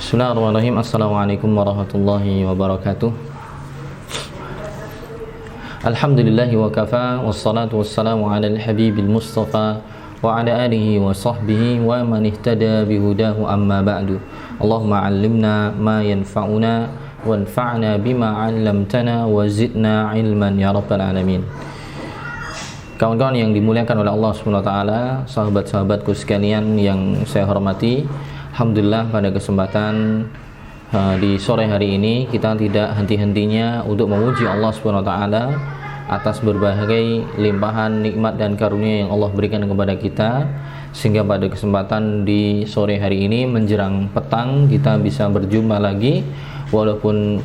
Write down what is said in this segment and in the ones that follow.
Bismillahirrahmanirrahim. Assalamualaikum warahmatullahi wabarakatuh. Alhamdulillahi wa kafa, wassalatu wassalamu ala al-habibil mustafa wa ala alihi wa sahbihi wa man ihtada bihudahu amma ba'du. Allahumma 'allimna ma yanfa'una wanfa'na bima 'allamtana wa zidna ilman ya rabbal alamin. Kawan-kawan yang dimuliakan oleh Allah Subhanahu wa taala, sahabat-sahabatku sekalian yang saya hormati, alhamdulillah pada kesempatan di sore hari ini kita tidak henti-hentinya untuk memuji Allah Subhanahu wa taala atas berbagai limpahan nikmat dan karunia yang Allah berikan kepada kita, sehingga pada kesempatan di sore hari ini menjelang petang kita bisa berjumpa lagi, walaupun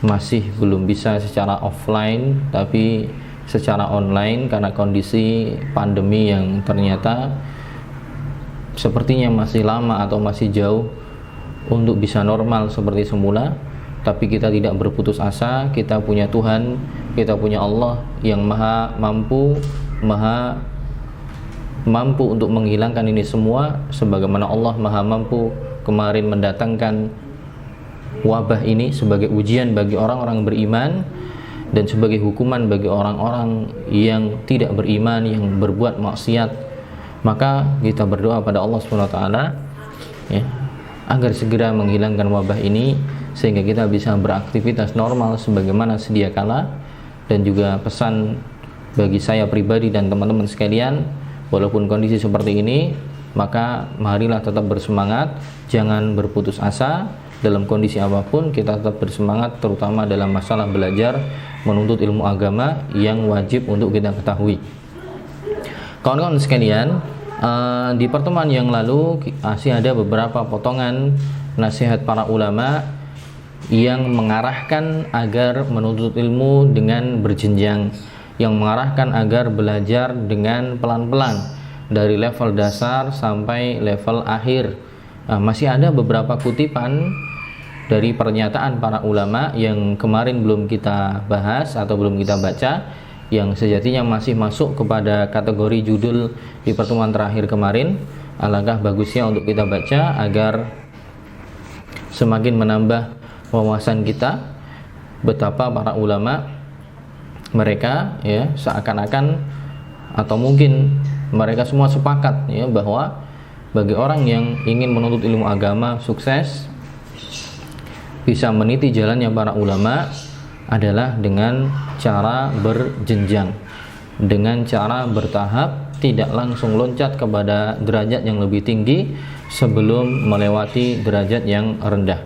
masih belum bisa secara offline tapi secara online karena kondisi pandemi yang ternyata sepertinya masih lama atau masih jauh untuk bisa normal seperti semula. Tapi kita tidak berputus asa, kita punya Tuhan, kita punya Allah yang maha mampu untuk menghilangkan ini semua, sebagaimana Allah maha mampu kemarin mendatangkan wabah ini sebagai ujian bagi orang-orang beriman dan sebagai hukuman bagi orang-orang yang tidak beriman, yang berbuat maksiat. Maka kita berdoa pada Allah SWT ya, agar segera menghilangkan wabah ini sehingga kita bisa beraktivitas normal sebagaimana sedia kala. Dan juga pesan bagi saya pribadi dan teman-teman sekalian, walaupun kondisi seperti ini, maka marilah tetap bersemangat, jangan berputus asa. Dalam kondisi apapun kita tetap bersemangat, terutama dalam masalah belajar menuntut ilmu agama yang wajib untuk kita ketahui. Kawan-kawan sekalian, di pertemuan yang lalu masih ada beberapa potongan nasihat para ulama yang mengarahkan agar menuntut ilmu dengan berjenjang, yang mengarahkan agar belajar dengan pelan-pelan dari level dasar sampai level akhir. Masih ada beberapa kutipan dari pernyataan para ulama yang kemarin belum kita bahas atau belum kita baca, yang sejatinya masih masuk kepada kategori judul di pertemuan terakhir kemarin. Alangkah bagusnya untuk kita baca agar semakin menambah wawasan kita betapa para ulama mereka ya seakan-akan atau mungkin mereka semua sepakat ya bahwa bagi orang yang ingin menuntut ilmu agama sukses, bisa meniti jalannya para ulama adalah dengan cara berjenjang, dengan cara bertahap, tidak langsung loncat kepada derajat yang lebih tinggi sebelum melewati derajat yang rendah.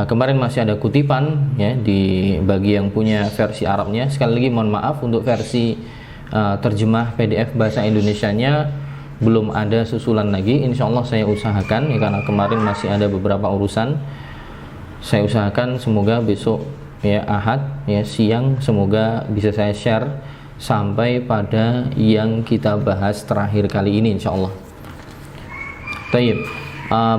Kemarin masih ada kutipan ya di bagi yang punya versi Arabnya. Sekali lagi mohon maaf untuk versi terjemah PDF bahasa Indonesianya belum ada susulan lagi. Insya Allah saya usahakan ya, karena kemarin masih ada beberapa urusan. Saya usahakan semoga besok ya Ahad ya siang semoga bisa saya share sampai pada yang kita bahas terakhir kali ini insya Allah. Taib.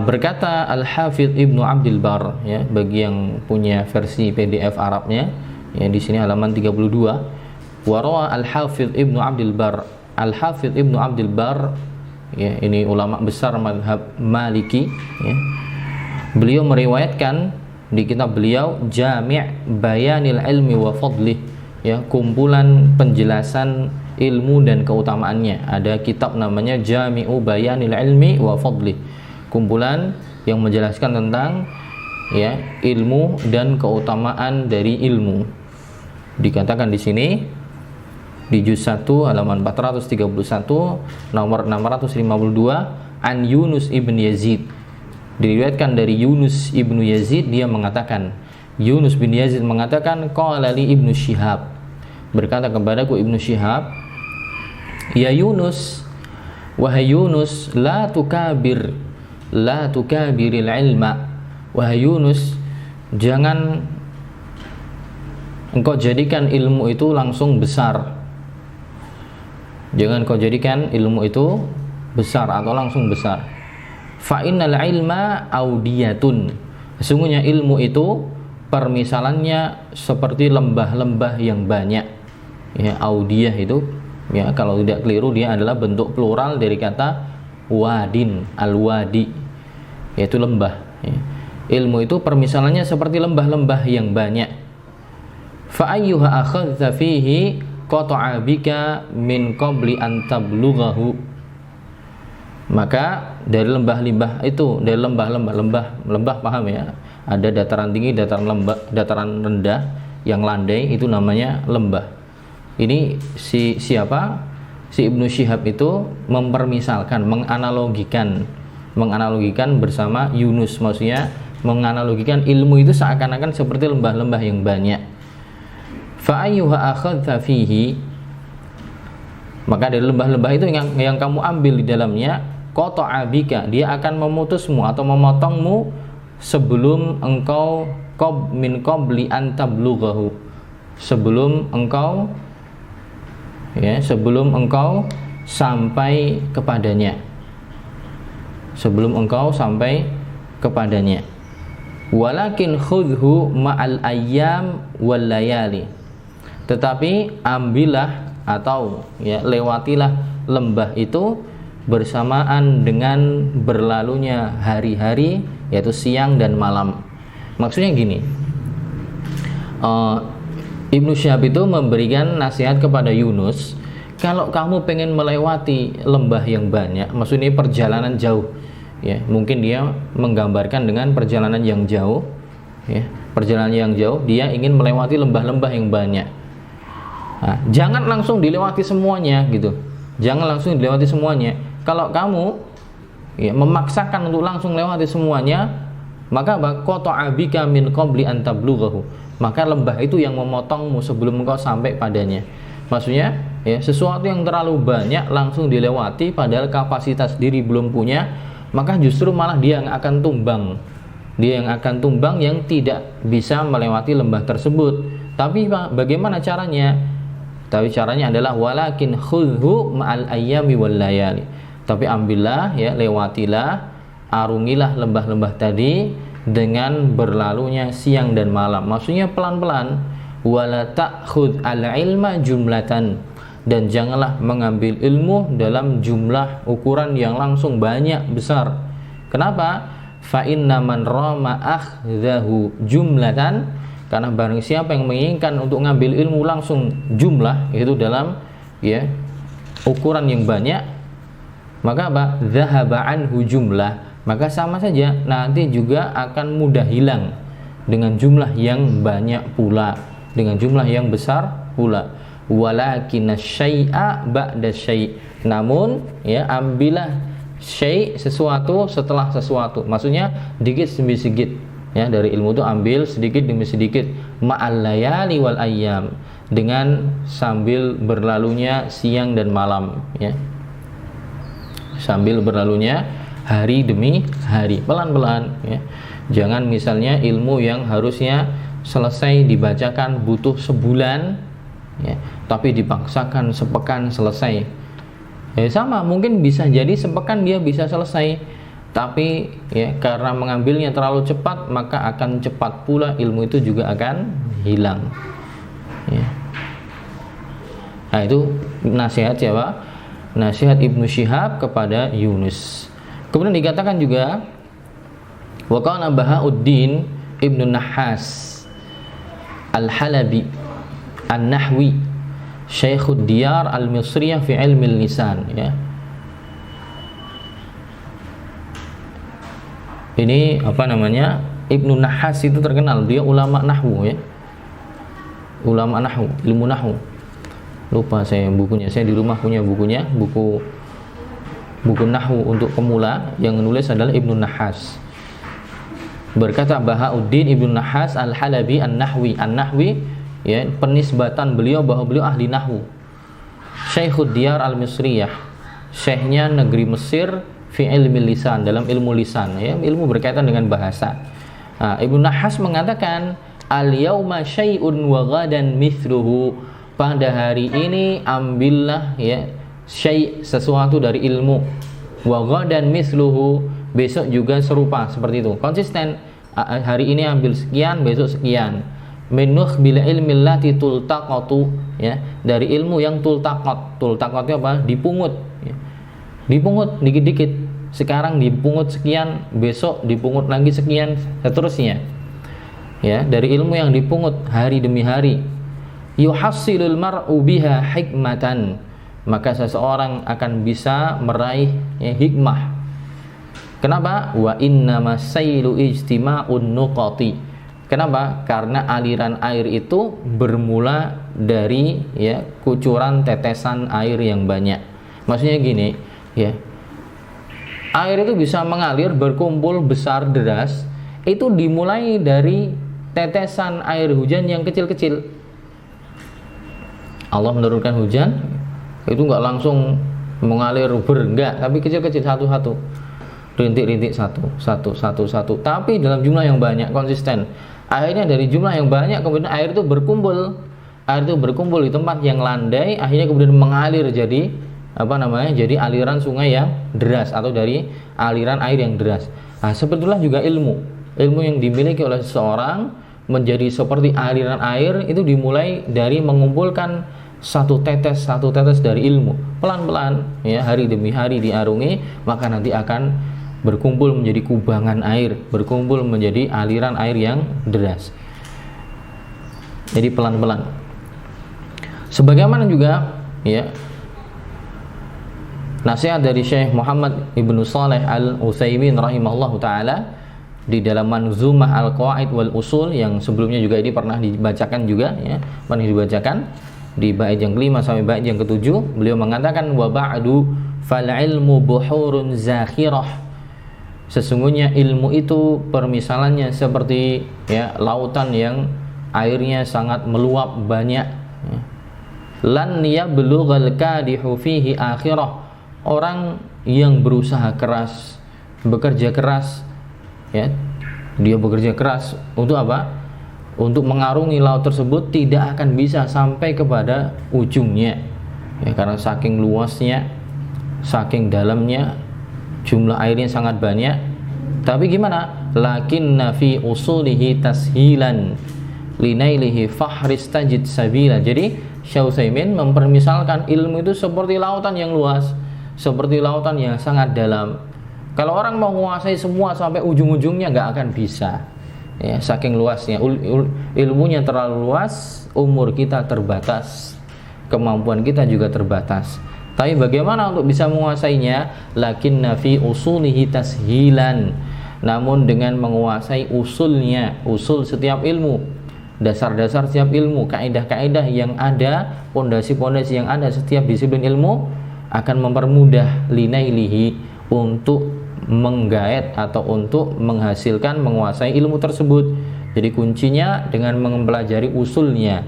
Berkata Al-Hafidh Ibnu Abdul Bar ya, bagi yang punya versi PDF Arabnya ya, di sini halaman 32. Warawa Al-Hafidh Ibnu Abdul Bar, Al-Hafidh Ibnu Abdul Bar ya, ini ulama besar mazhab Maliki ya. Beliau meriwayatkan di kitab beliau Jami' Bayanil Ilmi wa Fadlih ya, kumpulan penjelasan ilmu dan keutamaannya. Ada kitab namanya Jami'u Bayanil Ilmi wa Fadlih, kumpulan yang menjelaskan tentang ya ilmu dan keutamaan dari ilmu. Dikatakan di sini di juz 1 halaman 431 nomor 652, an Yunus ibn Yazid, diriwayatkan dari Yunus ibnu Yazid, dia mengatakan, Yunus bin Yazid mengatakan, qala li Ibnu Syihab, berkata kepadaku Ibnu Syihab, ya Yunus, wahai Yunus, la tukabiril ilma, wahai Yunus, jangan engkau jadikan ilmu itu langsung besar, jangan kau jadikan ilmu itu besar atau langsung besar. Fa innal ilma audiyatun, sesungguhnya ilmu itu permisalannya seperti lembah-lembah yang banyak ya. Audiyah itu ya, kalau tidak keliru dia adalah bentuk plural dari kata wadin, al-wadi, yaitu lembah ya. Ilmu itu permisalannya seperti lembah-lembah yang banyak. Fa ayyuha akhadza fihi qata'a bika min qabli an tablughahu. Maka dari lembah-lembah itu, dari lembah paham ya? Ada dataran tinggi, dataran rendah yang landai, itu namanya lembah. Ini siapa? Si Ibnu Syihab itu mempermisalkan, menganalogikan bersama Yunus, maksudnya menganalogikan ilmu itu seakan-akan seperti lembah-lembah yang banyak. Fa ayyuha akhadza fihi, maka dari lembah-lembah itu yang kamu ambil di dalamnya, qata'a bika, dia akan memutusmu atau memotongmu sebelum engkau min qabli an tablughahu, sebelum engkau sampai kepadanya, walakin khudhu ma'al ayyam wal layali, tetapi ambillah atau lewatilah lembah itu bersamaan dengan berlalunya hari-hari, yaitu siang dan malam. Maksudnya gini, Ibnu Syihab itu memberikan nasihat kepada Yunus, kalau kamu pengen melewati lembah yang banyak, maksudnya perjalanan jauh, ya, mungkin dia menggambarkan dengan perjalanan yang jauh, ya, perjalanan yang jauh, dia ingin melewati lembah-lembah yang banyak. Nah, jangan langsung dilewati semuanya gitu, Kalau kamu memaksakan untuk langsung lewati semuanya, maka qata'a bika min qabli an tablughahu, maka lembah itu yang memotongmu sebelum engkau sampai padanya. Maksudnya sesuatu yang terlalu banyak langsung dilewati padahal kapasitas diri belum punya, maka justru malah dia yang akan tumbang, yang tidak bisa melewati lembah tersebut. Tapi bagaimana caranya? Tapi caranya adalah walakin khudhu ma'al ayyami wal layali, tapi ambillah, lewatilah, arungilah lembah-lembah tadi dengan berlalunya siang dan malam. Maksudnya pelan-pelan. Wala ta'khudh al-ilma jumlatan, dan janganlah mengambil ilmu dalam jumlah ukuran yang langsung banyak besar. Kenapa? Fa inna man rama akhdahu jumlatan, karena barang siapa yang menginginkan untuk ngambil ilmu langsung jumlah, itu dalam ukuran yang banyak, maka dzahaba anhu jumlah, maka sama saja nanti juga akan mudah hilang dengan jumlah yang banyak pula, dengan jumlah yang besar pula. Walakinna syai'a ba'da syai', namun ambillah syai', sesuatu setelah sesuatu, maksudnya sedikit demi sedikit, dari ilmu itu ambil sedikit demi sedikit, ma'al layali wal ayyam, dengan sambil berlalunya siang dan malam, sambil berlalunya hari demi hari, pelan-pelan, Jangan misalnya ilmu yang harusnya selesai dibacakan butuh sebulan, tapi dipaksakan sepekan selesai. Sama, mungkin bisa jadi sepekan dia bisa selesai, tapi karena mengambilnya terlalu cepat, maka akan cepat pula ilmu itu juga akan hilang. Nah, itu nasihat siapa? Nasihat Ibnu Syihab kepada Yunus. Kemudian dikatakan juga wa qala Bahauddin Ibnu Nahas Al-Halabi An-Nahwi Syekhud Diyar Al-Misriyah fi ilmi lisan, Ini Ibnu Nahas itu terkenal, dia ulama nahwu, ulama nahwu, ilmu nahwu. Lupa saya bukunya, saya di rumah punya bukunya, buku nahwu untuk pemula, yang menulis adalah Ibnu Nahas. Berkata Bahauddin Ibnu Nahas Al-Halabi An-Nahwi, penisbatan beliau bahwa beliau ahli nahwu. Syekhud Diyar Al-Misriyah, syekhnya negeri Mesir, fi ilmi lisan, dalam ilmu lisan, ilmu berkaitan dengan bahasa. Ibnu Nahas mengatakan al-yauma syai'un wa ghadan mithluhu, pada hari ini ambillah syai', sesuatu dari ilmu, wa ghadan mithluhu, besok juga serupa, seperti itu, konsisten. Hari ini ambil sekian, besok sekian. Minuh bila ilmi allati tultaqatu, dari ilmu yang tultaqat. Tultaqat itu apa? Dipungut, dipungut dikit-dikit sekarang dipungut sekian, besok dipungut lagi sekian, seterusnya. Ya, dari ilmu yang dipungut hari demi hari. Yuhassilul mar'u biha hikmatan, maka seseorang akan bisa meraih hikmah. Kenapa? Wa innama sailu ijtima'un nuqati. Kenapa? Karena aliran air itu bermula dari kucuran tetesan air yang banyak. Maksudnya gini, air itu bisa mengalir berkumpul besar deras, itu dimulai dari tetesan air hujan yang kecil-kecil. Allah menurunkan hujan, itu nggak langsung mengalir enggak, tapi kecil-kecil satu-satu, rintik-rintik satu, tapi dalam jumlah yang banyak, konsisten. Akhirnya dari jumlah yang banyak kemudian air itu berkumpul di tempat yang landai, akhirnya kemudian mengalir jadi jadi aliran sungai yang deras atau dari aliran air yang deras. Nah, sebetulnya juga ilmu yang dimiliki oleh seseorang menjadi seperti aliran air itu dimulai dari mengumpulkan satu tetes dari ilmu, pelan-pelan hari demi hari diarungi, maka nanti akan berkumpul menjadi kubangan air, berkumpul menjadi aliran air yang deras. Jadi pelan-pelan. Sebagaimana juga nasihat dari Syekh Muhammad Ibnu Shalih Al-Utsaimin rahimahullahu taala di dalam Manzumah Al-Qawaid wal Usul yang sebelumnya juga ini pernah dibacakan juga pernah dibacakan di bait yang kelima sampai bait yang ketujuh. Beliau mengatakan wa ba'du fal ilmu buhurun zakhirah. Sesungguhnya ilmu itu permisalannya seperti lautan yang airnya sangat meluap banyak. Lan yablughal kadihu fihi akhirah. Orang yang berusaha keras, bekerja keras, dia bekerja keras untuk apa? Untuk mengarungi laut tersebut tidak akan bisa sampai kepada ujungnya, karena saking luasnya, saking dalamnya, jumlah airnya sangat banyak. Tapi gimana? Lakinna fi usulihi tashilan linailihi fahris tajid sabila. Jadi Syekh Utsaimin mempermisalkan ilmu itu seperti lautan yang luas, seperti lautan yang sangat dalam. Kalau orang mau menguasai semua sampai ujung-ujungnya nggak akan bisa, saking luasnya. Ilmunya terlalu luas, umur kita terbatas, kemampuan kita juga terbatas. Tapi bagaimana untuk bisa menguasainya? Lakinna fi usulihi tashilan. Namun dengan menguasai usulnya, usul setiap ilmu, dasar-dasar setiap ilmu, kaidah-kaidah yang ada, pondasi-pondasi yang ada setiap disiplin ilmu akan mempermudah linailihi untuk menggait atau untuk menghasilkan menguasai ilmu tersebut. Jadi kuncinya dengan mempelajari usulnya.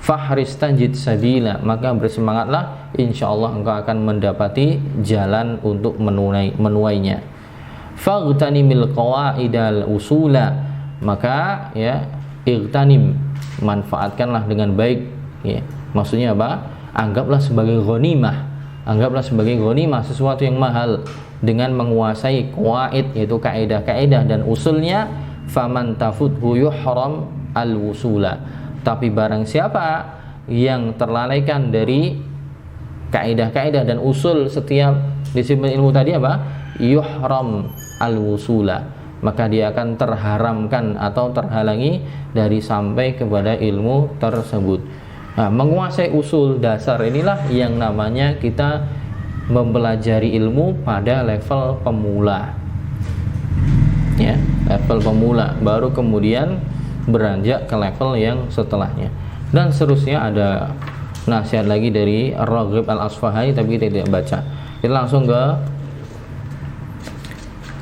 Fahris tajid sabila, maka bersemangatlah, insyaallah engkau akan mendapati jalan untuk menuainya. Faghtanimil qawaidal usula, maka igtanim, manfaatkanlah dengan baik. Maksudnya apa? Anggaplah sebagai ghanimah. Anggaplah sebagai ghanimah, sesuatu yang mahal, dengan menguasai qawaid, yaitu kaidah-kaidah dan usulnya. Faman tafuthu yuhram al-wusula. Tapi barang siapa yang terlalaikan dari kaidah-kaidah dan usul setiap disiplin ilmu tadi yuhram al-wusula, maka dia akan terharamkan atau terhalangi dari sampai kepada ilmu tersebut. Nah, menguasai usul dasar inilah yang namanya kita mempelajari ilmu pada level pemula, level pemula, baru kemudian beranjak ke level yang setelahnya. Dan seterusnya ada nasihat lagi dari Ar-Raghib Al-Asfahani, tapi kita tidak baca. Kita langsung ke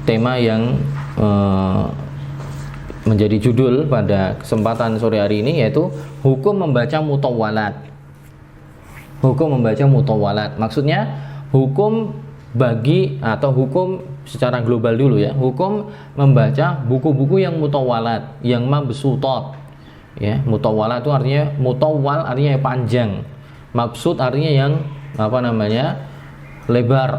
tema yang menjadi judul pada kesempatan sore hari ini, yaitu hukum membaca mutawwalat. Hukum membaca mutawwalat, maksudnya hukum bagi atau hukum secara global dulu hukum membaca buku-buku yang mutawwalat, yang mabsutat. Mutawwalat itu artinya, mutawwal artinya panjang, mabsut artinya yang lebar,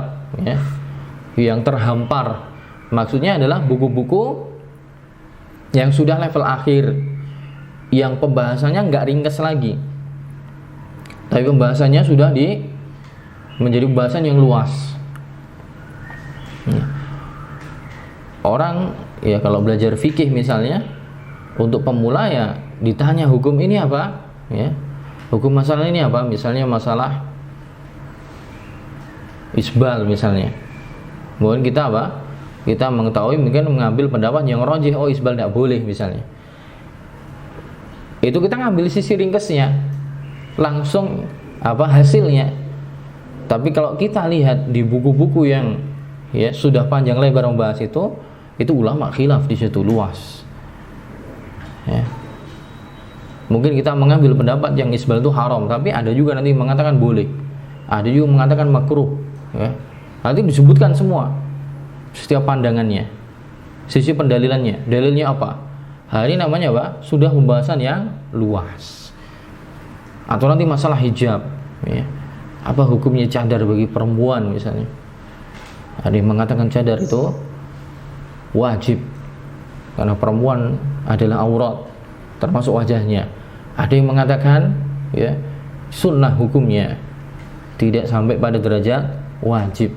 yang terhampar. Maksudnya adalah buku-buku yang sudah level akhir, yang pembahasannya nggak ringkas lagi, tapi pembahasannya sudah menjadi pembahasan yang luas. Orang ya kalau belajar fikih misalnya, untuk pemula ya ditanya hukum ini apa, ya. Hukum masalah ini apa? Misalnya masalah isbal misalnya. Kemudian kita apa? Kita mengetahui, mungkin mengambil pendapat yang rajih, oh isbal tidak boleh misalnya. Itu kita ngambil sisi ringkesnya, langsung apa hasilnya. Tapi kalau kita lihat di buku-buku yang ya sudah panjang lebar membahas itu ulama khilaf di situ luas. Ya. Mungkin kita mengambil pendapat yang isbal itu haram, tapi ada juga nanti mengatakan boleh, ada juga mengatakan makruh. Ya. Nanti disebutkan semua setiap pandangannya, sisi pendalilannya, dalilnya apa. Hari namanya apa? Sudah pembahasan yang luas. Atau nanti masalah hijab, ya. Apa hukumnya cadar bagi perempuan misalnya. Ada yang mengatakan cadar itu wajib karena perempuan adalah aurat termasuk wajahnya. Ada yang mengatakan ya sunnah hukumnya, tidak sampai pada derajat wajib.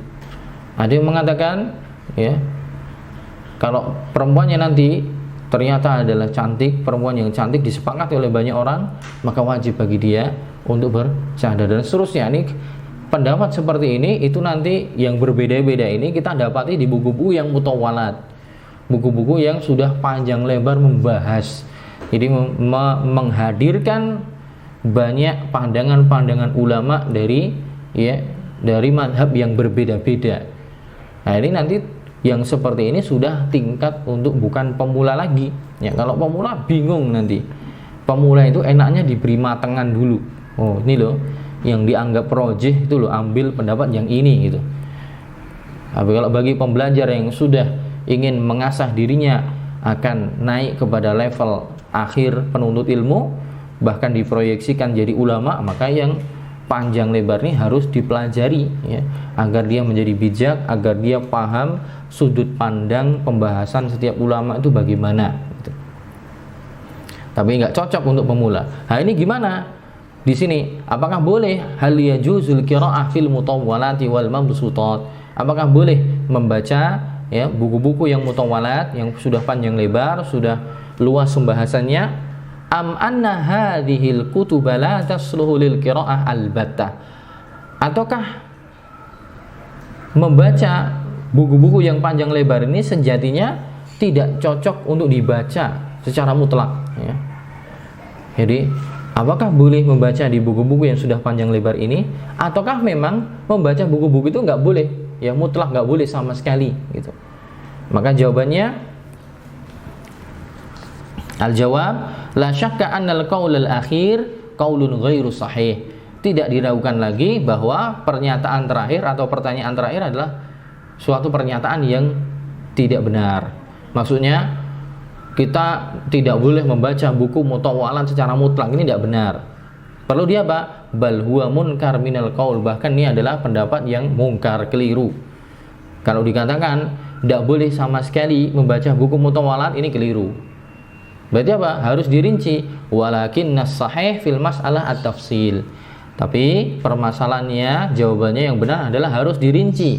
Ada yang mengatakan ya kalau perempuannya nanti ternyata adalah cantik, perempuan yang cantik disepakati oleh banyak orang, maka wajib bagi dia untuk bercadar dan seterusnya. Ini pendapat seperti ini itu nanti yang berbeda-beda ini kita dapati di buku-buku yang mutawalat, buku-buku yang sudah panjang lebar membahas. Jadi menghadirkan banyak pandangan-pandangan ulama dari madhab yang berbeda-beda. Nah ini nanti yang seperti ini sudah tingkat untuk bukan pemula lagi. Ya kalau pemula bingung nanti. Pemula itu enaknya diberi matengan dulu. Oh ini loh yang dianggap rajih itu loh, ambil pendapat yang ini gitu. Tapi kalau bagi pembelajar yang sudah ingin mengasah dirinya akan naik kepada level akhir penuntut ilmu, bahkan diproyeksikan jadi ulama, maka yang panjang lebar ini harus dipelajari ya, agar dia menjadi bijak, agar dia paham sudut pandang pembahasan setiap ulama itu bagaimana gitu. Tapi nggak cocok untuk pemula. Nah ini gimana? Di sini apakah boleh hal yajuzul qiraah fil mutawwalati wal mabsutat? Apakah boleh membaca ya buku-buku yang mutawalat yang sudah panjang lebar, sudah luas pembahasannya? Am anna hadhil kutuba la tasluhu lil qiraah albattah? Ataukah membaca buku-buku yang panjang lebar ini sejatinya tidak cocok untuk dibaca secara mutlak ya. Jadi apakah boleh membaca di buku-buku yang sudah panjang lebar ini, ataukah memang membaca buku-buku itu nggak boleh, ya mutlak nggak boleh sama sekali gitu. Maka jawabannya al-jawab la syakka annal qaul al-akhir qaulun ghairu sahih. Tidak diragukan lagi bahwa pernyataan terakhir atau pertanyaan terakhir adalah suatu pernyataan yang tidak benar. Maksudnya kita tidak boleh membaca buku mutawalan secara mutlak, ini tidak benar. Perlu dia apa? Bal huwa munkar minal qaul, bahkan ini adalah pendapat yang mungkar, keliru. Kalau dikatakan tidak boleh sama sekali membaca buku mutawalat, ini keliru. Berarti apa? Harus dirinci. Walakinnas sahih fil mas'alah at-tafsil. Tapi permasalahannya, jawabannya yang benar adalah harus dirinci.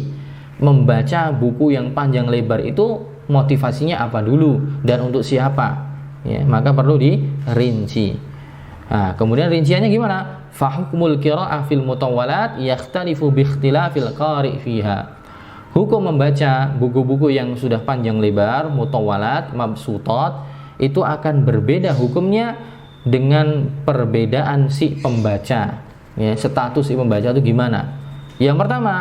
Membaca buku yang panjang lebar itu motivasinya apa dulu dan untuk siapa? Ya, maka perlu dirinci. Nah, kemudian rinciannya gimana? Fa hukmul qiraah fil mutawwalat yakhtalifu bi ikhtilafil qari' fiha. Hukum membaca buku-buku yang sudah panjang lebar, mutawalat, mabsutat, itu akan berbeda hukumnya dengan perbedaan si pembaca. Ya, status si pembaca itu gimana? Yang pertama,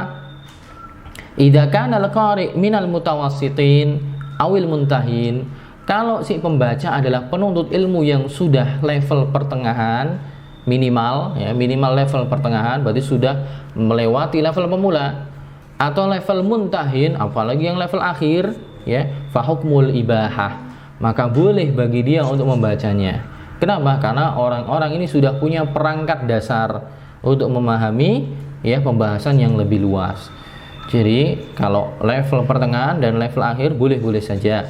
idza kana al-qari' minal mutawassitin awil muntahin, kalau si pembaca adalah penuntut ilmu yang sudah level pertengahan, minimal ya, minimal level pertengahan, berarti sudah melewati level pemula, atau level muntahin, apalagi yang level akhir ya, fa hukmul ibahah, maka boleh bagi dia untuk membacanya. Kenapa? Karena orang-orang ini sudah punya perangkat dasar untuk memahami ya pembahasan yang lebih luas. Jadi kalau level pertengahan dan level akhir boleh-boleh saja.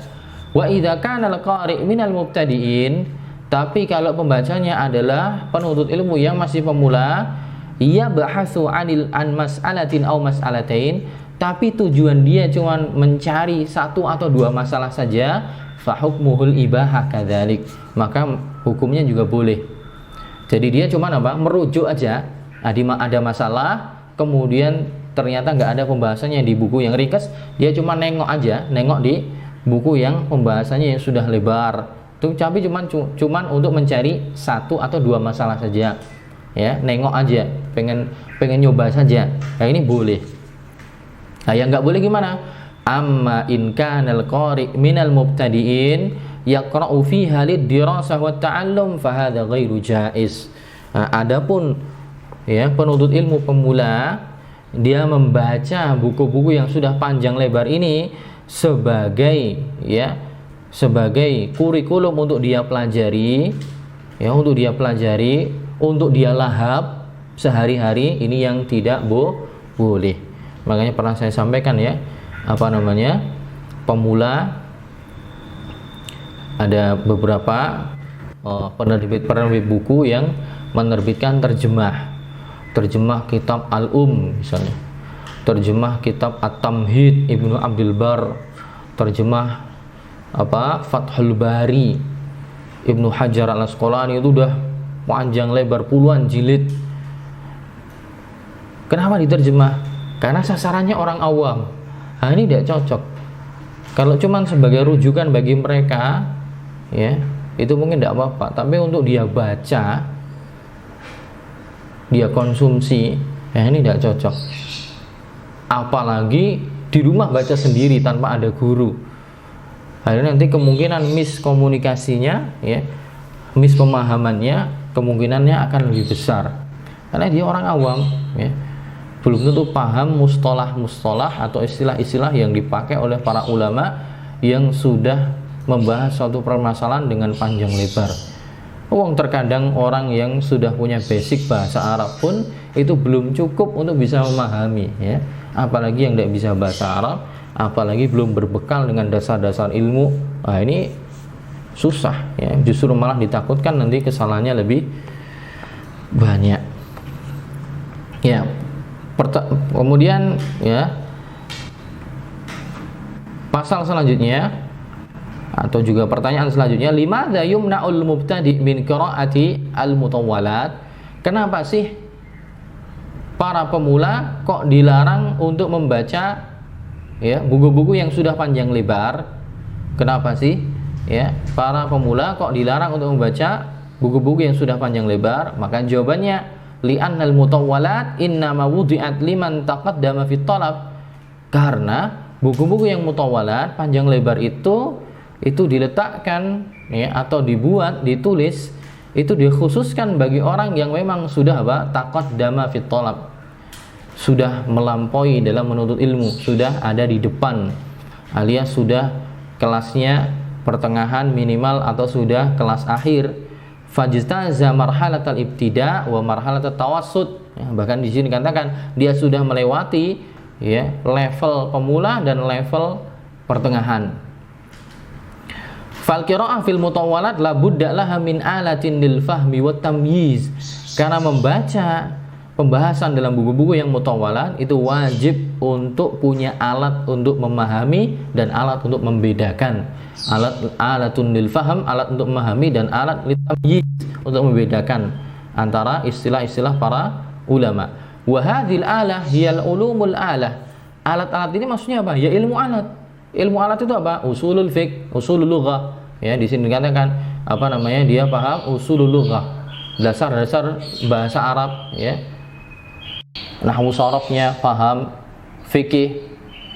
Wa idza kana al-qari' minal mubtadi'in, tapi kalau pembacanya adalah penuntut ilmu yang masih pemula, ia bahasu an mas'alatin aw mas'alatain, tapi tujuan dia cuma mencari satu atau dua masalah saja, fa hukmuhul ibahah kadzalik, maka hukumnya juga boleh. Jadi dia cuma apa? Merujuk aja. Ada masalah, kemudian ternyata nggak ada pembahasannya di buku yang ringkas, dia cuma nengok aja, nengok di buku yang pembahasannya yang sudah lebar. Itu tapi cuman untuk mencari satu atau dua masalah saja. Ya, nengok aja, pengen nyoba saja. Nah, ini boleh. Nah, yang nggak boleh gimana? Amma in kanal qari minal mubtadi'in yaqra'u fiha lid-dirasah wa ta'allum fa hadza ghairu jaiz. Nah, adapun ya penuntut ilmu pemula, dia membaca buku-buku yang sudah panjang lebar ini sebagai kurikulum untuk dia pelajari, untuk dia lahap sehari-hari, ini yang tidak boleh. Makanya pernah saya sampaikan ya, pemula ada beberapa penerbit buku yang menerbitkan terjemah kitab misalnya, terjemah kitab At-Tamhid Ibnu Abdul Bar, terjemah Fathul Bari Ibnu Hajar Al-Asqalani, itu udah panjang lebar puluhan jilid. Kenapa diterjemah? Karena sasarannya orang awam. Nah, ini tidak cocok. Kalau cuman sebagai rujukan bagi mereka, ya, itu mungkin tidak apa-apa. Tapi untuk dia baca, dia konsumsi, ya ini tidak cocok. Apalagi di rumah baca sendiri tanpa ada guru. Akhirnya nanti kemungkinan miskomunikasinya, ya, mispemahamannya, kemungkinannya akan lebih besar. Karena dia orang awam, ya, belum tentu paham mustalah atau istilah-istilah yang dipakai oleh para ulama yang sudah membahas suatu permasalahan dengan panjang lebar. Terkadang orang yang sudah punya basic bahasa Arab pun itu belum cukup untuk bisa memahami, ya. Apalagi yang tidak bisa bahasa Arab, apalagi belum berbekal dengan dasar-dasar ilmu. Nah, ini susah, ya. Justru malah ditakutkan nanti kesalahannya lebih banyak. Ya. Kemudian, ya, pasal selanjutnya atau juga pertanyaan selanjutnya, limadza yumna'ul mubtadi' min qira'ati al-mutawwalat? Kenapa sih para pemula kok dilarang untuk membaca, ya, buku-buku yang sudah panjang lebar? Kenapa sih, ya, para pemula kok dilarang untuk membaca buku-buku yang sudah panjang lebar? Maka jawabannya, li'annal mutawwalat innama wudi'at liman taqaddama fit talab. Karena buku-buku yang mutawwalat panjang lebar itu diletakkan, ya, atau ditulis itu dikhususkan bagi orang yang memang sudah taqaddama fit talab, sudah melampaui dalam menuntut ilmu, sudah ada di depan, alias sudah kelasnya pertengahan minimal atau sudah kelas akhir. Fajtaza marhalatal ibtida wa marhalatat tawassut, ya, bahkan di sini dikatakan dia sudah melewati, ya, level pemula dan level pertengahan. Fal qira'ah fil mutawwalat la budda laha min alatin lil fahmi wat tamyiz. Karena membaca pembahasan dalam buku-buku yang mutawwalat itu wajib untuk punya alat untuk memahami dan alat untuk membedakan. Alatun lil faham, alat untuk memahami, dan alat lit tamyiz, untuk membedakan antara istilah-istilah para ulama. Wa hadhil alah hiyal ulumul alah. Alat-alat ini maksudnya apa? Ya, ilmu alat. Ilmu alat itu apa? Usulul fiqh, usulul lughah. Ya, di sini dikatakan dia paham usulul lughah, dasar-dasar bahasa Arab, ya. Nahwu sharafnya paham, fikih,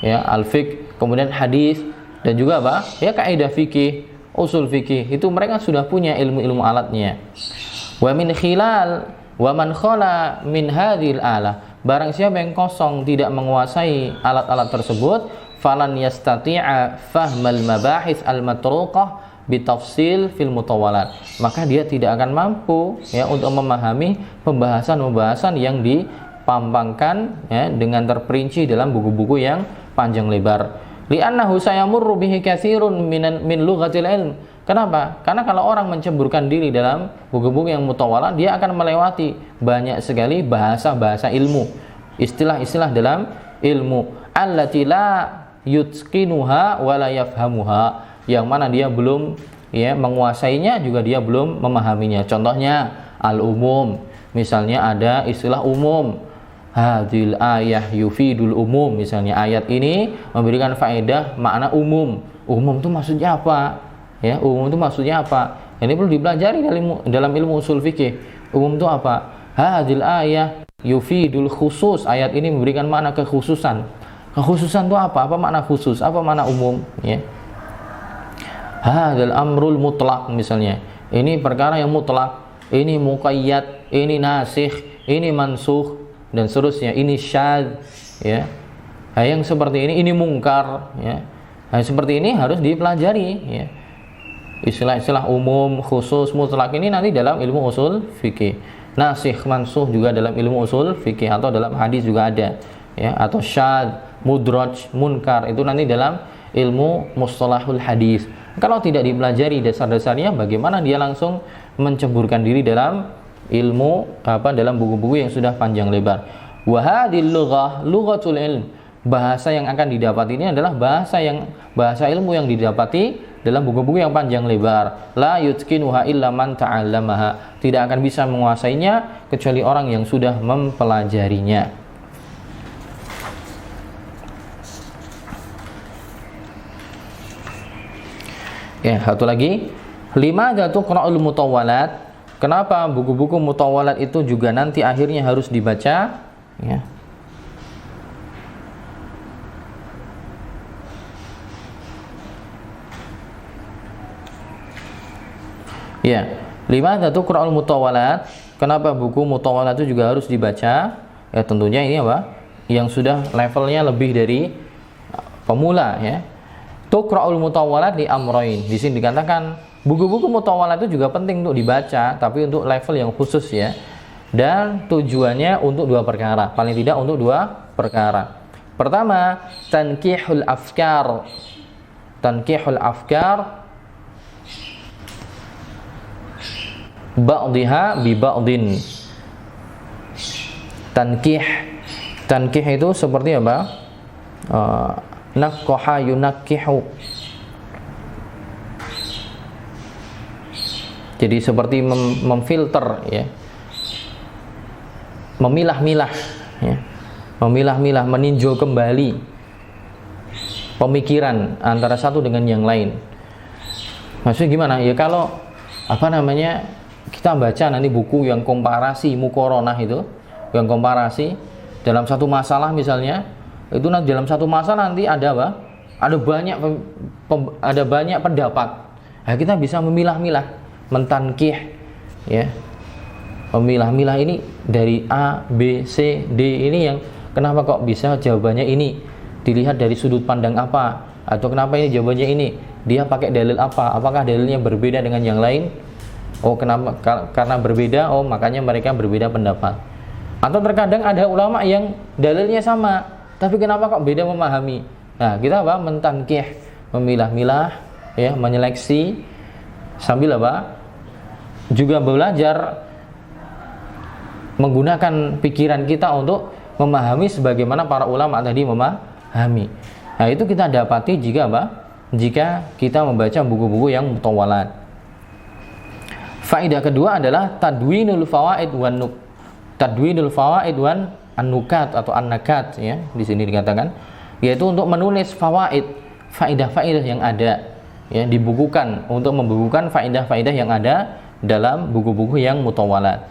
ya, al-fiqh, kemudian hadis, dan juga ya, kaidah fikih, usul fikih. Itu mereka sudah punya ilmu-ilmu alatnya. Wa min khilal wa man khala min hadhil alah. Barang siapa yang kosong, tidak menguasai alat-alat tersebut, falan yastati'a fahmal mabahis al-matruqah bitafsil fil mutawwalat. Maka dia tidak akan mampu, ya, untuk memahami pembahasan-pembahasan yang dipampangkan, ya, dengan terperinci dalam buku-buku yang panjang lebar. Li'annahu sayamurru bihi katsirun min lughatil ilm. Kenapa? Karena kalau orang menceburkan diri dalam buku-buku yang mutawwalat, dia akan melewati banyak sekali bahasa-bahasa ilmu, istilah-istilah dalam ilmu allati la yutqinuha wa la yafhamuha, yang mana dia belum menguasainya juga dia belum memahaminya. Contohnya al-umum, misalnya ada istilah umum, hadil ayah yufidul umum, misalnya ayat ini memberikan faedah makna umum. Umum itu maksudnya apa? Umum itu maksudnya apa? Ini perlu dipelajari dalam ilmu usul fikih. Umum itu apa? Hadil ayah yufidul khusus, ayat ini memberikan makna kekhususan. Kekhususan itu apa? Apa makna khusus? Apa makna umum? Hadal amrul mutlak, misalnya ini perkara yang mutlak, ini muqayyad, ini nasikh, ini mansukh, dan seterusnya. Ini syadz, yang seperti ini mungkar, seperti ini harus dipelajari, istilah-istilah umum, khusus, mutlak ini nanti dalam ilmu usul fikih. Nasikh, mansukh juga dalam ilmu usul fikih, atau dalam hadis juga ada, atau syadz, mudraj, munkar, itu nanti dalam ilmu mustalahul hadis. Kalau tidak dipelajari dasar-dasarnya, bagaimana dia langsung menceburkan diri dalam ilmu dalam buku-buku yang sudah panjang lebar. Wa hadhil lughah lughatul ilm, bahasa yang akan didapat ini adalah bahasa ilmu yang didapati dalam buku-buku yang panjang lebar. La yutqinuha illa man ta'allamaha, tidak akan bisa menguasainya kecuali orang yang sudah mempelajarinya. Satu lagi, limadza tuqra'ul mutawwalat, kenapa buku-buku mutawwalat itu juga nanti akhirnya harus dibaca? Limadza tuqra'ul mutawwalat, kenapa buku mutawwalat itu juga harus dibaca? Tentunya ini yang sudah levelnya lebih dari pemula, Tuqra'ul mutawwalat di amroin. Di sini dikatakan buku-buku mutawwalat itu juga penting untuk dibaca, tapi untuk level yang khusus, dan tujuannya untuk dua perkara, paling tidak untuk dua perkara. Pertama, tankihul afkar ba'dihha bi ba'din. Tankih itu seperti apa? Nakkoha yunakkihu, jadi seperti memfilter, memilah-milah, meninjau kembali pemikiran antara satu dengan yang lain. Maksudnya gimana? Kalau kita baca nanti buku yang komparasi muqaranah itu, yang komparasi dalam satu masalah misalnya, itu nanti dalam satu masalah nanti ada banyak pendapat. Kita bisa memilah-milah, mentankih, memilah-milah ini dari A, B, C, D ini yang kenapa kok bisa jawabannya ini, dilihat dari sudut pandang apa, atau kenapa ini jawabannya ini, dia pakai dalil apa, apakah dalilnya berbeda dengan yang lain? Kenapa? Karena berbeda, makanya mereka berbeda pendapat. Atau terkadang ada ulama yang dalilnya sama, tapi kenapa kok beda memahami? Nah, kita mentankih, memilah-milah, menyeleksi, sambil juga belajar menggunakan pikiran kita untuk memahami sebagaimana para ulama tadi memahami. Nah, itu kita dapati jika kita membaca buku-buku yang mutawwalat. Faedah kedua adalah tadwinul fawaid wan an-nukat atau an-nakat, di sini dikatakan, yaitu untuk menulis fawaid, faedah-faedah yang ada, dibukukan, untuk membukukan faedah-faedah yang ada dalam buku-buku yang mutawwalat.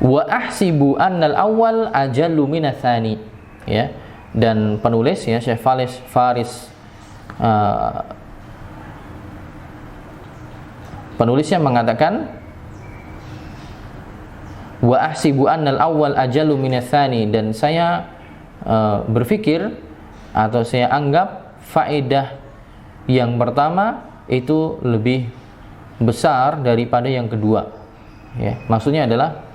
Wa ahsibu annal awwal ajallu minats tsani, dan penulis Syekh Faris penulisnya mengatakan wa ahsibu annal awwal ajallu minats tsani, dan saya berpikir atau saya anggap faedah yang pertama itu lebih besar daripada yang kedua. Maksudnya adalah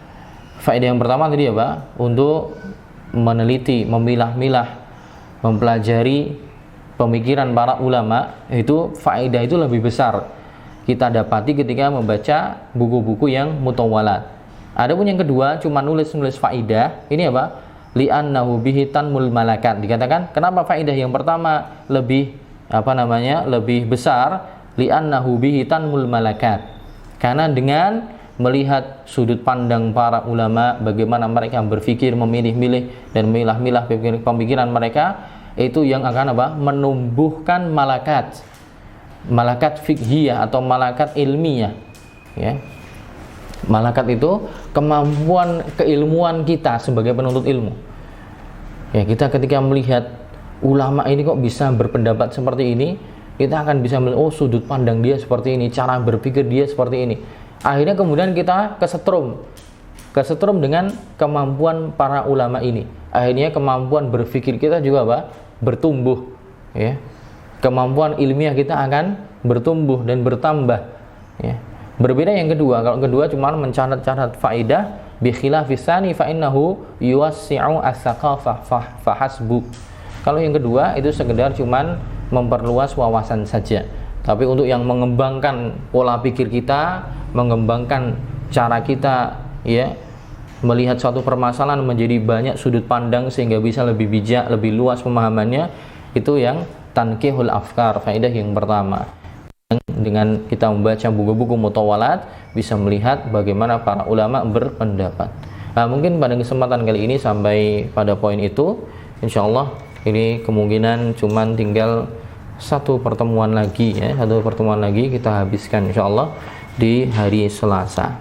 faedah yang pertama tadi untuk meneliti, memilah-milah, mempelajari pemikiran para ulama, itu faedah itu lebih besar kita dapati ketika membaca buku-buku yang mutawwalat. Adapun yang kedua cuma nulis faedah, ini li'annahu bihi tanmul malakat. Dikatakan kenapa faedah yang pertama lebih lebih besar, li'annahu bihi tanmul malakat. Karena dengan melihat sudut pandang para ulama, bagaimana mereka berpikir, memilih-milih dan memilah-milah pemikiran mereka, itu yang akan menumbuhkan malakat fiqhiyah atau malakat ilmiah, ya. Malakat itu kemampuan keilmuan kita sebagai penuntut ilmu. Ya, kita ketika melihat ulama ini kok bisa berpendapat seperti ini, kita akan bisa melihat, oh, sudut pandang dia seperti ini, cara berpikir dia seperti ini. Akhirnya kemudian kita kesetrum dengan kemampuan para ulama ini. Akhirnya kemampuan berpikir kita juga bertumbuh, ya. Kemampuan ilmiah kita akan bertumbuh dan bertambah, ya. Berbeda yang kedua, kalau kedua cuma mencatat faedah, bi khilafis tsani fa innahu yuwassi'u as-saqafah fa hasbu. Kalau yang kedua itu sekedar cuman memperluas wawasan saja. Tapi untuk yang mengembangkan pola pikir kita, mengembangkan cara kita, ya, melihat suatu permasalahan menjadi banyak sudut pandang sehingga bisa lebih bijak, lebih luas pemahamannya, itu yang tankihul afkar, faedah yang pertama. Dengan kita membaca buku-buku mutawalat, bisa melihat bagaimana para ulama berpendapat. Nah, mungkin pada kesempatan kali ini sampai pada poin itu. Insyaallah ini kemungkinan cuman tinggal satu pertemuan lagi, ya, satu pertemuan lagi kita habiskan insyaallah di hari Selasa.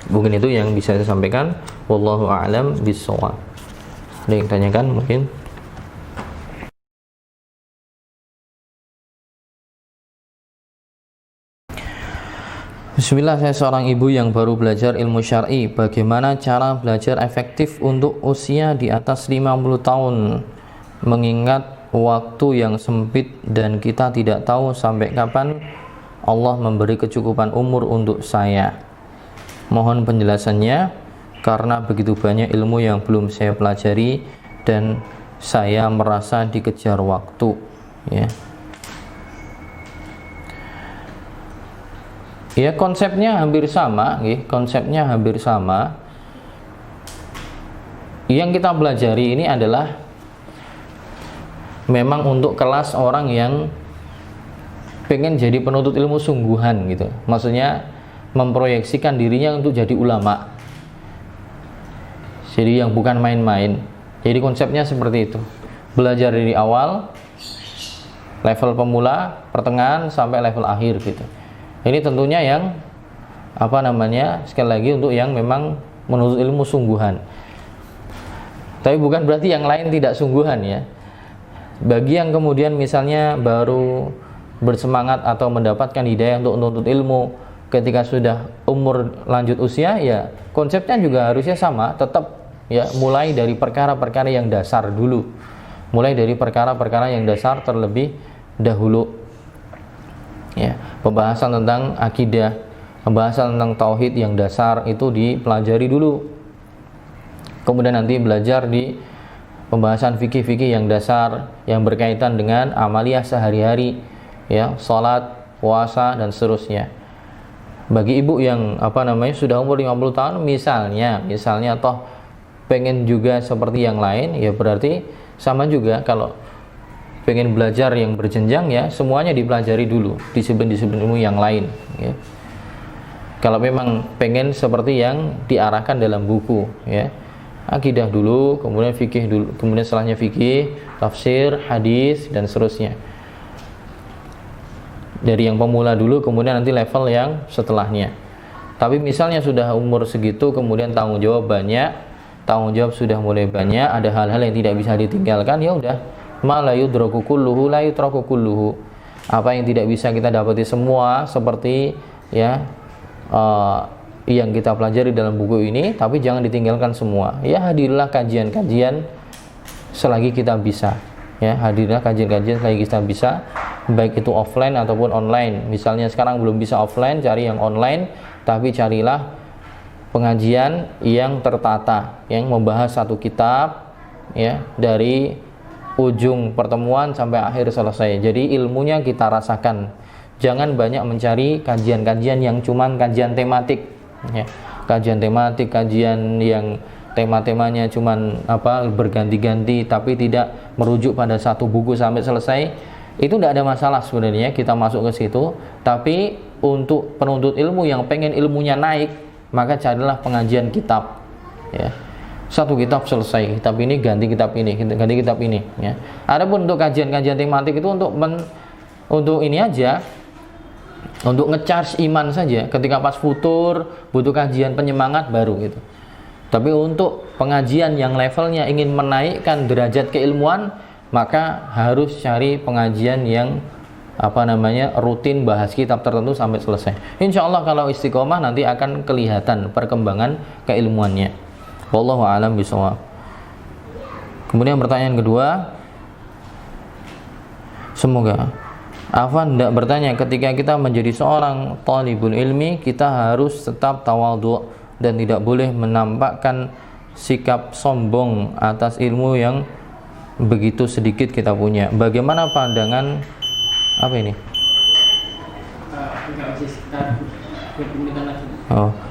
Mungkin itu yang bisa saya sampaikan. Wallahu a'lam bishawab. Ada yang tanyakan mungkin? Bismillah, saya seorang ibu yang baru belajar ilmu syar'i. Bagaimana cara belajar efektif untuk usia di atas 50 tahun? Mengingat waktu yang sempit dan kita tidak tahu sampai kapan Allah memberi kecukupan umur untuk saya. Mohon penjelasannya karena begitu banyak ilmu yang belum saya pelajari dan saya merasa dikejar waktu, ya. Ya, konsepnya hampir sama, konsepnya hampir sama. Yang kita pelajari ini adalah memang untuk kelas orang yang pengen jadi penuntut ilmu sungguhan gitu. Maksudnya memproyeksikan dirinya untuk jadi ulama. Jadi yang bukan main-main. Jadi konsepnya seperti itu. Belajar dari awal, level pemula, pertengahan sampai level akhir gitu. Ini tentunya yang sekali lagi untuk yang memang menuntut ilmu sungguhan. Tapi bukan berarti yang lain tidak sungguhan, ya. Bagi yang kemudian misalnya baru bersemangat atau mendapatkan hidayah untuk menuntut ilmu ketika sudah umur lanjut usia, ya konsepnya juga harusnya sama, tetap, ya, mulai dari perkara-perkara yang dasar dulu. Mulai dari perkara-perkara yang dasar terlebih dahulu. Ya, pembahasan tentang akidah, pembahasan tentang tauhid yang dasar itu dipelajari dulu. Kemudian nanti belajar di pembahasan fikih-fikih yang dasar yang berkaitan dengan amaliyah sehari-hari, ya, salat, puasa dan seterusnya. Bagi ibu yang sudah umur 50 tahun misalnya toh pengen juga seperti yang lain, ya berarti sama juga. Kalau pengen belajar yang berjenjang, ya semuanya dipelajari dulu, disiplin-disiplin ilmu yang lain, ya. Kalau memang pengen seperti yang diarahkan dalam buku, ya, akidah dulu, kemudian fikih dulu, kemudian setelahnya fikih, tafsir, hadis dan seterusnya. Dari yang pemula dulu, kemudian nanti level yang setelahnya. Tapi misalnya sudah umur segitu, kemudian tanggung jawab sudah mulai banyak, ada hal-hal yang tidak bisa ditinggalkan, ya udah, ma la yudraku kulluhu la yutraku kulluhu. Apa yang tidak bisa kita dapati semua seperti, ya, yang kita pelajari dalam buku ini, tapi jangan ditinggalkan semua. Ya, hadirlah kajian-kajian selagi kita bisa, ya, hadirlah kajian-kajian selagi kita bisa, baik itu offline ataupun online. Misalnya sekarang belum bisa offline, cari yang online, tapi carilah pengajian yang tertata, yang membahas satu kitab, ya, dari ujung pertemuan sampai akhir selesai. Jadi ilmunya kita rasakan. Jangan banyak mencari kajian-kajian yang cuman kajian tematik, ya. Kajian tematik, kajian yang tema-temanya cuman berganti-ganti tapi tidak merujuk pada satu buku sampai selesai, itu tidak ada masalah sebenarnya kita masuk ke situ. Tapi untuk penuntut ilmu yang pengen ilmunya naik, maka carilah pengajian kitab, ya. Satu kitab selesai, kitab ini ganti kitab ini, ganti kitab ini, ya. Adapun untuk kajian-kajian tematik itu untuk ini aja, untuk ngecharge iman saja. Ketika pas futur butuh kajian penyemangat baru gitu. Tapi untuk pengajian yang levelnya ingin menaikkan derajat keilmuan, maka harus cari pengajian yang rutin bahas kitab tertentu sampai selesai. Insya Allah kalau istiqomah nanti akan kelihatan perkembangan keilmuannya. Wallahu a'lam bishawab. Kemudian pertanyaan kedua, semoga Afwan tidak bertanya, ketika kita menjadi seorang talibul ilmi, kita harus tetap tawadhu dan tidak boleh menampakkan sikap sombong atas ilmu yang begitu sedikit kita punya. Bagaimana pandangan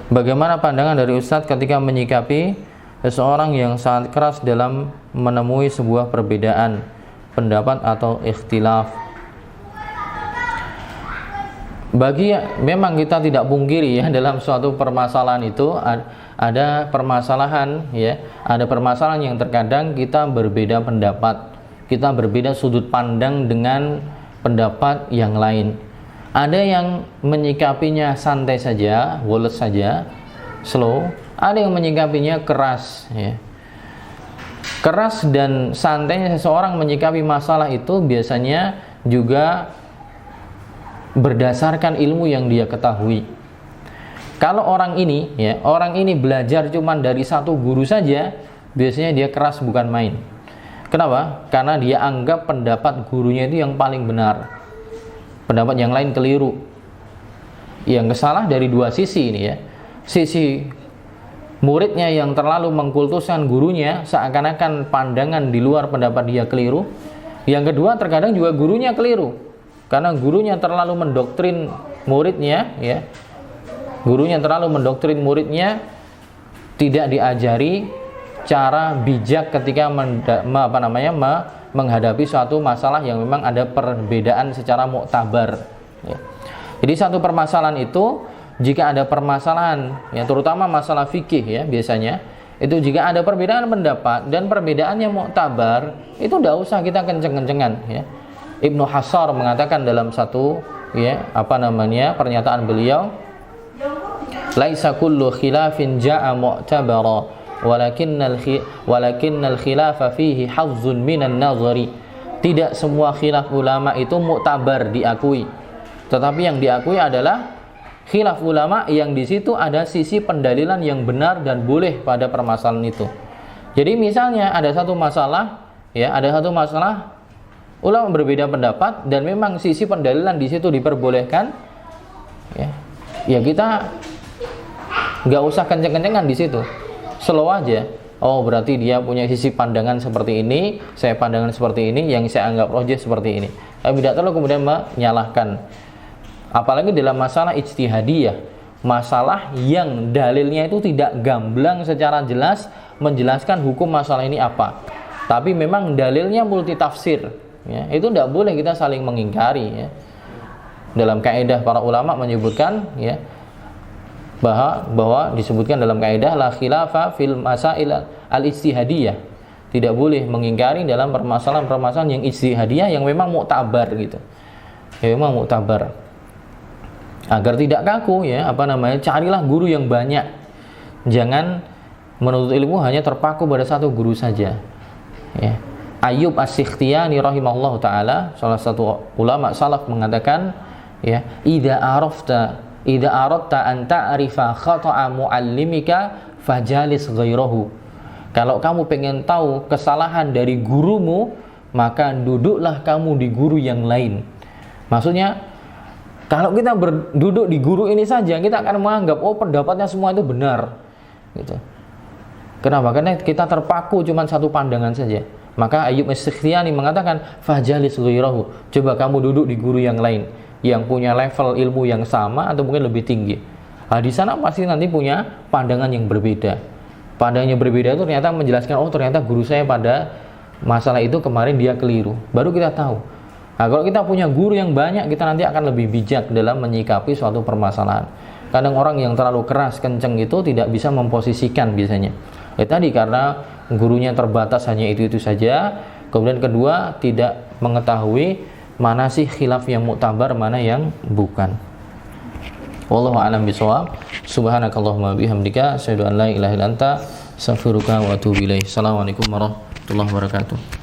bagaimana pandangan dari Ustadz ketika menyikapi seseorang yang sangat keras dalam menemui sebuah perbedaan pendapat atau ikhtilaf? Memang kita tidak pungkiri ya, dalam suatu permasalahan itu ada permasalahan ya, ada permasalahan yang terkadang kita berbeda pendapat, kita berbeda sudut pandang dengan pendapat yang lain. Ada yang menyikapinya santai saja, woles saja, slow. Ada yang menyikapinya keras ya. Keras dan santainya seseorang menyikapi masalah itu biasanya juga berdasarkan ilmu yang dia ketahui. Kalau orang ini belajar cuman dari satu guru saja, biasanya dia keras bukan main. Kenapa? Karena dia anggap pendapat gurunya itu yang paling benar, pendapat yang lain keliru. Yang salah dari dua sisi ini ya. Sisi muridnya yang terlalu mengkultuskan gurunya, seakan-akan pandangan di luar pendapat dia keliru. Yang kedua, terkadang juga gurunya keliru, karena gurunya terlalu mendoktrin muridnya ya. Gurunya terlalu mendoktrin muridnya, tidak diajari cara bijak ketika menghadapi suatu masalah yang memang ada perbedaan secara muktabar ya. Jadi satu permasalahan itu, jika ada permasalahan ya, terutama masalah fikih ya, biasanya itu jika ada perbedaan pendapat dan perbedaannya muktabar, itu tidak usah kita kenceng-kencengan ya. Ibnu Hassar mengatakan dalam satu pernyataan beliau, laisa kullu khilafin ja'a mu'tabara walakinnal khilafa fihi hazzun minan nazari. Tidak semua khilaf ulama itu muktabar diakui, tetapi yang diakui adalah khilaf ulama yang di situ ada sisi pendalilan yang benar dan boleh pada permasalahan itu. Jadi misalnya ada satu masalah ulama berbeda pendapat dan memang sisi pendalilan di situ diperbolehkan ya kita nggak usah kenceng-kencengan di situ, slow aja. Oh berarti dia punya sisi pandangan seperti ini, saya pandangan seperti ini, yang saya anggap rojih seperti ini. Tapi tidak terlalu kemudian menyalahkan. Apalagi dalam masalah ijtihadiyah, masalah yang dalilnya itu tidak gamblang secara jelas menjelaskan hukum masalah ini apa, tapi memang dalilnya multi tafsir ya, itu tidak boleh kita saling mengingkari ya. Dalam kaidah para ulama menyebutkan ya, bahwa disebutkan dalam kaidah la khilafa fil masail al-ijtihadiyah, tidak boleh mengingkari dalam permasalahan-permasalahan yang ijtihadiyah yang memang muktabar gitu ya, memang muktabar. Agar tidak kaku ya, carilah guru yang banyak, jangan menuntut ilmu hanya terpaku pada satu guru saja ya. Ayyub As-Sikhtiyani rahimahullah ta'ala, salah satu ulama salaf, mengatakan ya, idza aradta an ta'rifa khata'a muallimika fajalis ghairahu. Kalau kamu pengen tahu kesalahan dari gurumu, maka duduklah kamu di guru yang lain. Maksudnya, kalau kita duduk di guru ini saja, kita akan menganggap pendapatnya semua itu benar gitu. Kenapa? Karena kita terpaku cuma satu pandangan saja. Maka Ayyub As-Sikhtiyani mengatakan fajalis ghairahu, coba kamu duduk di guru yang lain yang punya level ilmu yang sama atau mungkin lebih tinggi. Di sana pasti nanti punya pandangan yang berbeda. Padanya berbeda itu ternyata menjelaskan, oh ternyata guru saya pada masalah itu kemarin dia keliru. Baru kita tahu. Nah, kalau kita punya guru yang banyak, kita nanti akan lebih bijak dalam menyikapi suatu permasalahan. Kadang orang yang terlalu keras, kenceng itu tidak bisa memposisikan biasanya. Ya tadi karena gurunya terbatas hanya itu saja. Kemudian kedua, tidak mengetahui mana sih khilaf yang muktabar, mana yang bukan. Wallahu a'lam bishawab. Subhanakallahumma bihamdika asyhadu an la ilaha illa anta astaghfiruka wa atubu ilaik. Assalamualaikum warahmatullahi wabarakatuh.